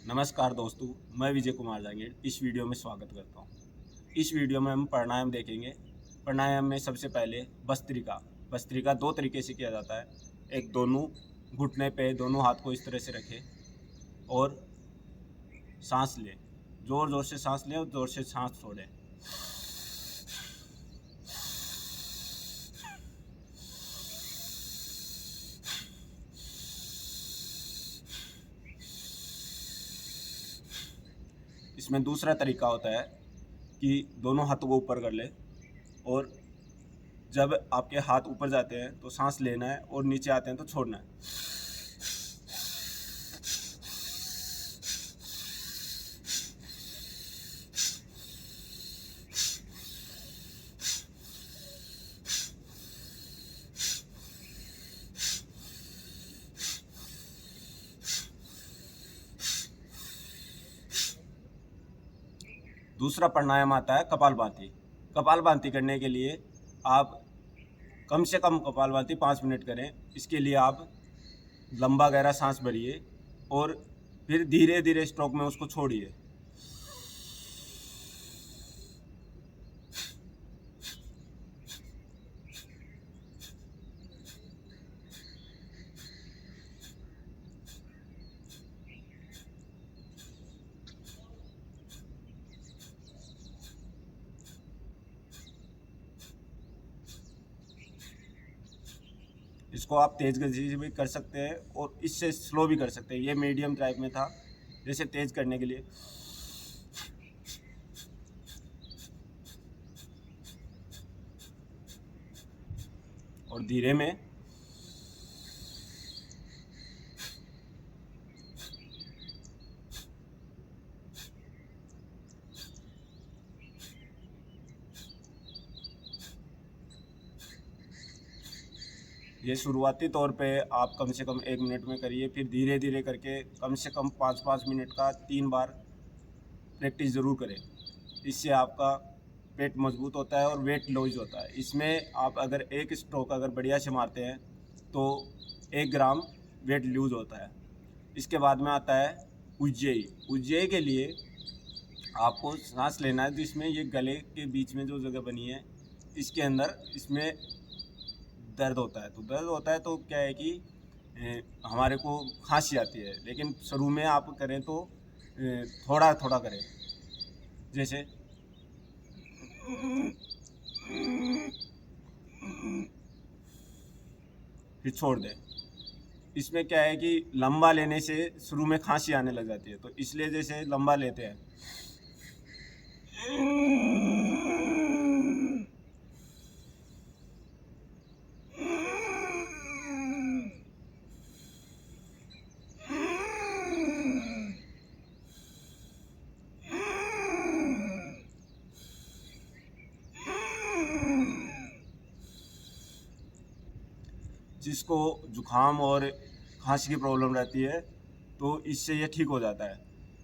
नमस्कार दोस्तों, मैं विजय कुमार जांगीर इस वीडियो में स्वागत करता हूँ। इस वीडियो में हम प्राणायाम देखेंगे। प्राणायाम में सबसे पहले भस्त्रिका दो तरीके से किया जाता है। एक, दोनों घुटने पे दोनों हाथ को इस तरह से रखें और सांस लें, ज़ोर ज़ोर से सांस लें और ज़ोर से सांस छोड़ें। इसमें दूसरा तरीका होता है कि दोनों हाथों को ऊपर कर ले और जब आपके हाथ ऊपर जाते हैं तो सांस लेना है और नीचे आते हैं तो छोड़ना है। दूसरा प्राणायाम आता है कपालभाति। कपालभाति करने के लिए आप कम से कम कपालभाति 5 मिनट करें। इसके लिए आप लंबा गहरा सांस भरिए और फिर धीरे धीरे स्ट्रोक में उसको छोड़िए। इसको आप तेज़ गति से भी कर सकते हैं और इससे स्लो भी कर सकते हैं। ये मीडियम टाइप में था, जैसे तेज़ करने के लिए। और धीरे में ये शुरुआती तौर पे आप कम से कम 1 मिनट में करिए, फिर धीरे धीरे करके कम से कम 5-5 मिनट का 3 बार प्रैक्टिस ज़रूर करें। इससे आपका पेट मजबूत होता है और वेट लॉस होता है। इसमें आप अगर एक स्ट्रोक अगर बढ़िया से मारते हैं तो 1 ग्राम वेट लूज होता है। इसके बाद में आता है उज्जयी। उज्जयी के लिए आपको सांस लेना है, जिसमें ये गले के बीच में जो जगह बनी है इसके अंदर इसमें दर्द होता है। तो क्या है कि हमारे को खांसी आती है, लेकिन शुरू में आप करें तो थोड़ा थोड़ा करें, जैसे फिर छोड़ दें। इसमें क्या है कि लंबा लेने से शुरू में खांसी आने लग जाती है, तो इसलिए जैसे लंबा लेते हैं जिसको जुखाम और खांसी की प्रॉब्लम रहती है तो इससे ये ठीक हो जाता है।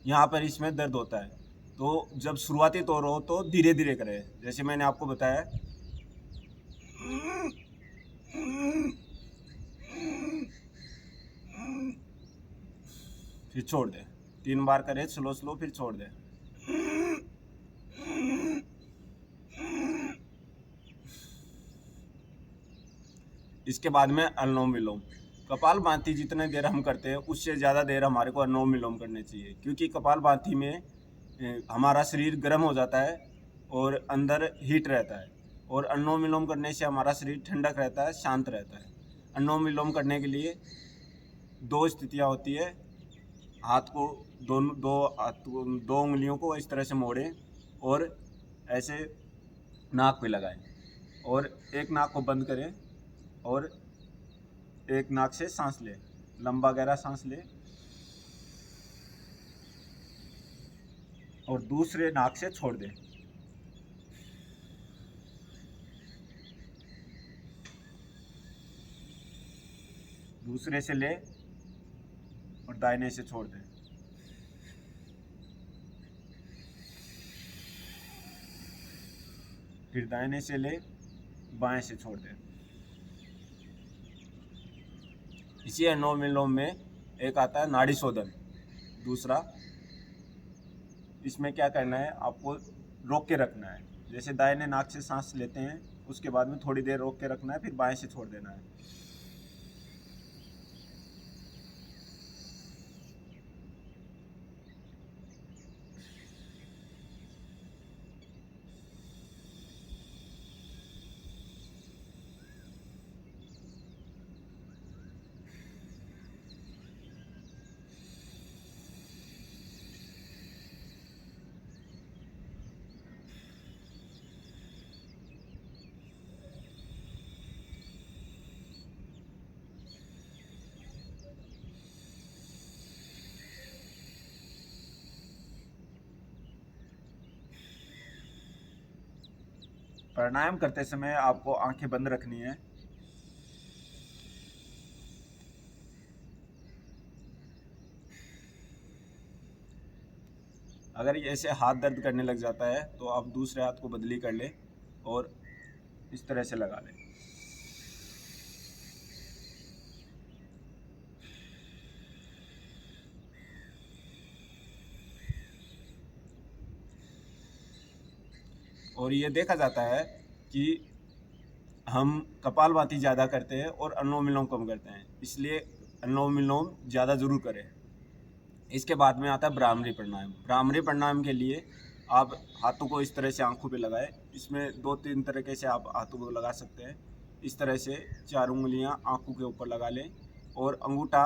यहाँ पर इसमें दर्द होता है, तो जब शुरुआती तौर हो तो धीरे धीरे करें, जैसे मैंने आपको बताया। फिर छोड़ दें, 3 बार करें स्लो स्लो, फिर छोड़ दें। इसके बाद में अनुलोम विलोम। कपालभाति जितने देर हम करते हैं उससे ज़्यादा देर हमारे को अनुलोम विलोम करने चाहिए, क्योंकि कपालभाति में हमारा शरीर गर्म हो जाता है और अंदर हीट रहता है, और अनुलोम विलोम करने से हमारा शरीर ठंडक रहता है, शांत रहता है। अनुलोम विलोम करने के लिए 2 स्थितियाँ होती है। हाथ को दो उंगलियों को इस तरह से मोड़ें और ऐसे नाक पे लगाएं, और एक नाक को बंद करें और एक नाक से सांस लें, लंबा गहरा सांस लें, और दूसरे नाक से छोड़ दें। दूसरे से ले और दाहिने से छोड़ दें। फिर दाहिने से ले, बाएं से छोड़ दें। इसी अनुलोम विलोम में एक आता है नाड़ी शोधन, दूसरा इसमें क्या करना है, आपको रोक के रखना है। जैसे दाहिने नाक से सांस लेते हैं, उसके बाद में थोड़ी देर रोक के रखना है, फिर बाएं से छोड़ देना है। प्राणायाम करते समय आपको आंखें बंद रखनी है। अगर ऐसे हाथ दर्द करने लग जाता है तो आप दूसरे हाथ को बदली कर लें और इस तरह से लगा लें। और ये देखा जाता है कि हम कपालभाति ज़्यादा करते हैं और अनुलोम विलोम कम करते हैं, इसलिए अनुलोम विलोम ज़्यादा ज़रूर करें। इसके बाद में आता है भ्रामरी प्राणायाम। भ्रामरी प्राणायाम के लिए आप हाथों को इस तरह से आंखों पे लगाएं। इसमें 2-3 तरीके से आप हाथों को लगा सकते हैं। इस तरह से 4 उंगलियां आंखों के ऊपर लगा लें और अंगूठा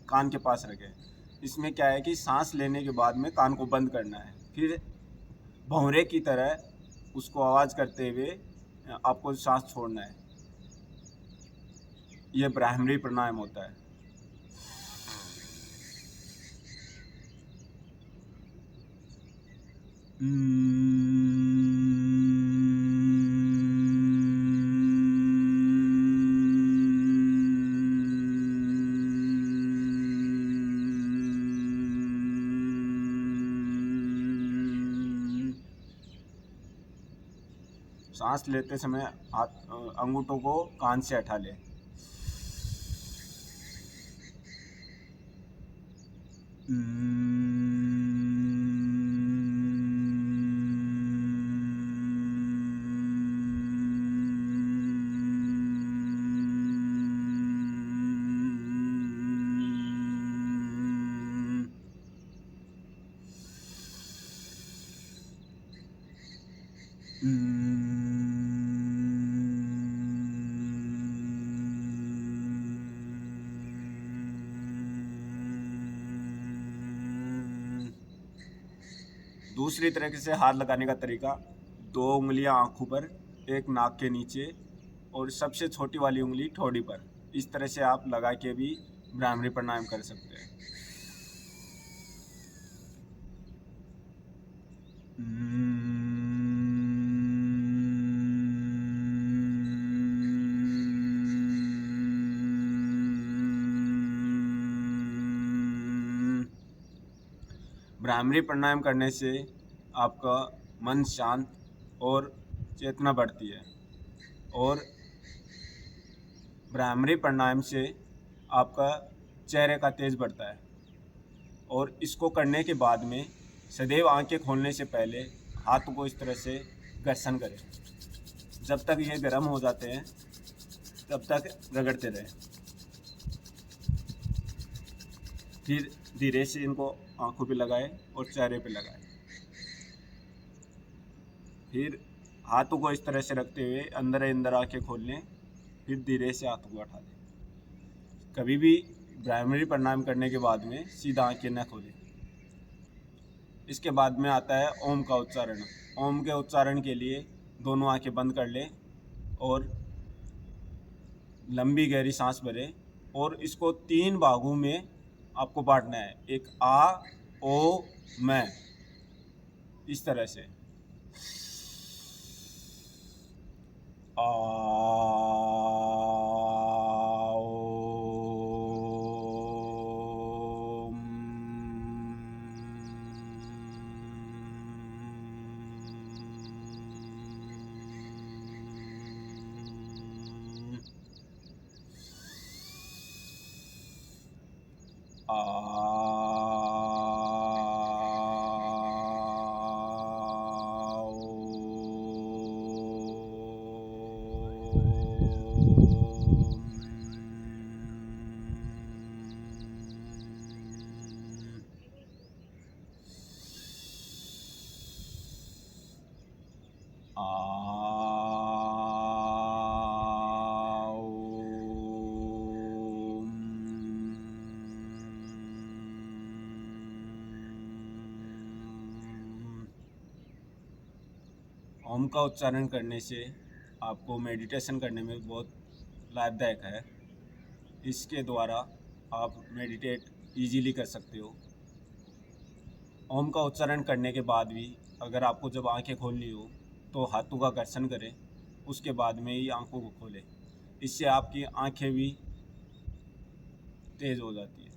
कान के पास रखें। इसमें क्या है कि सांस लेने के बाद में कान को बंद करना है, फिर भंवरे की तरह उसको आवाज़ करते हुए आपको सांस छोड़ना है। यह भ्रामरी प्राणायाम होता है। सांस लेते समय हाथ अंगूठों को कान से हटा लें। दूसरी तरीके से हाथ लगाने का तरीका, 2 उंगलियां आंखों पर, एक नाक के नीचे और सबसे छोटी वाली उंगली ठोड़ी पर। इस तरह से आप लगा के भी भ्रामरी प्राणायाम कर सकते हैं। भ्रामरी प्राणायाम करने से आपका मन शांत और चेतना बढ़ती है। और भ्रामरी प्राणायाम से आपका चेहरे का तेज बढ़ता है। और इसको करने के बाद में सदैव आंखें खोलने से पहले हाथ को इस तरह से घर्षण करें। जब तक ये गर्म हो जाते हैं तब तक रगड़ते रहें। फिर धीरे से इनको आंखों पे लगाएं और चेहरे पे लगाएं। फिर हाथों को इस तरह से रखते हुए अंदर अंदर आंखें खोल लें, फिर धीरे से हाथों को हटा दें। कभी भी भ्रामरी प्राणायाम करने के बाद में सीधा आंखें न खोलें। इसके बाद में आता है ओम का उच्चारण। ओम के उच्चारण के लिए दोनों आंखें बंद कर लें और लंबी गहरी सांस भरें और इसको 3 भागों में आपको बांटना है। एक आ, ओ, मैं, इस तरह से। आ, आ, ओम का उच्चारण करने से आपको मेडिटेशन करने में बहुत लाभदायक है। इसके द्वारा आप मेडिटेट इजीली कर सकते हो। ओम का उच्चारण करने के बाद भी अगर आपको जब आंखें खोलनी हो तो हाथों का घर्षण करें, उसके बाद में ही आंखों को खोलें। इससे आपकी आंखें भी तेज़ हो जाती है।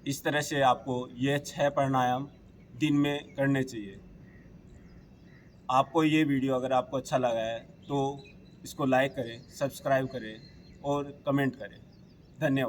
इस तरह से आपको ये 6 प्राणायाम दिन में करने चाहिए। आपको ये वीडियो अगर आपको अच्छा लगा है तो इसको लाइक करें, सब्सक्राइब करें और कमेंट करें। धन्यवाद।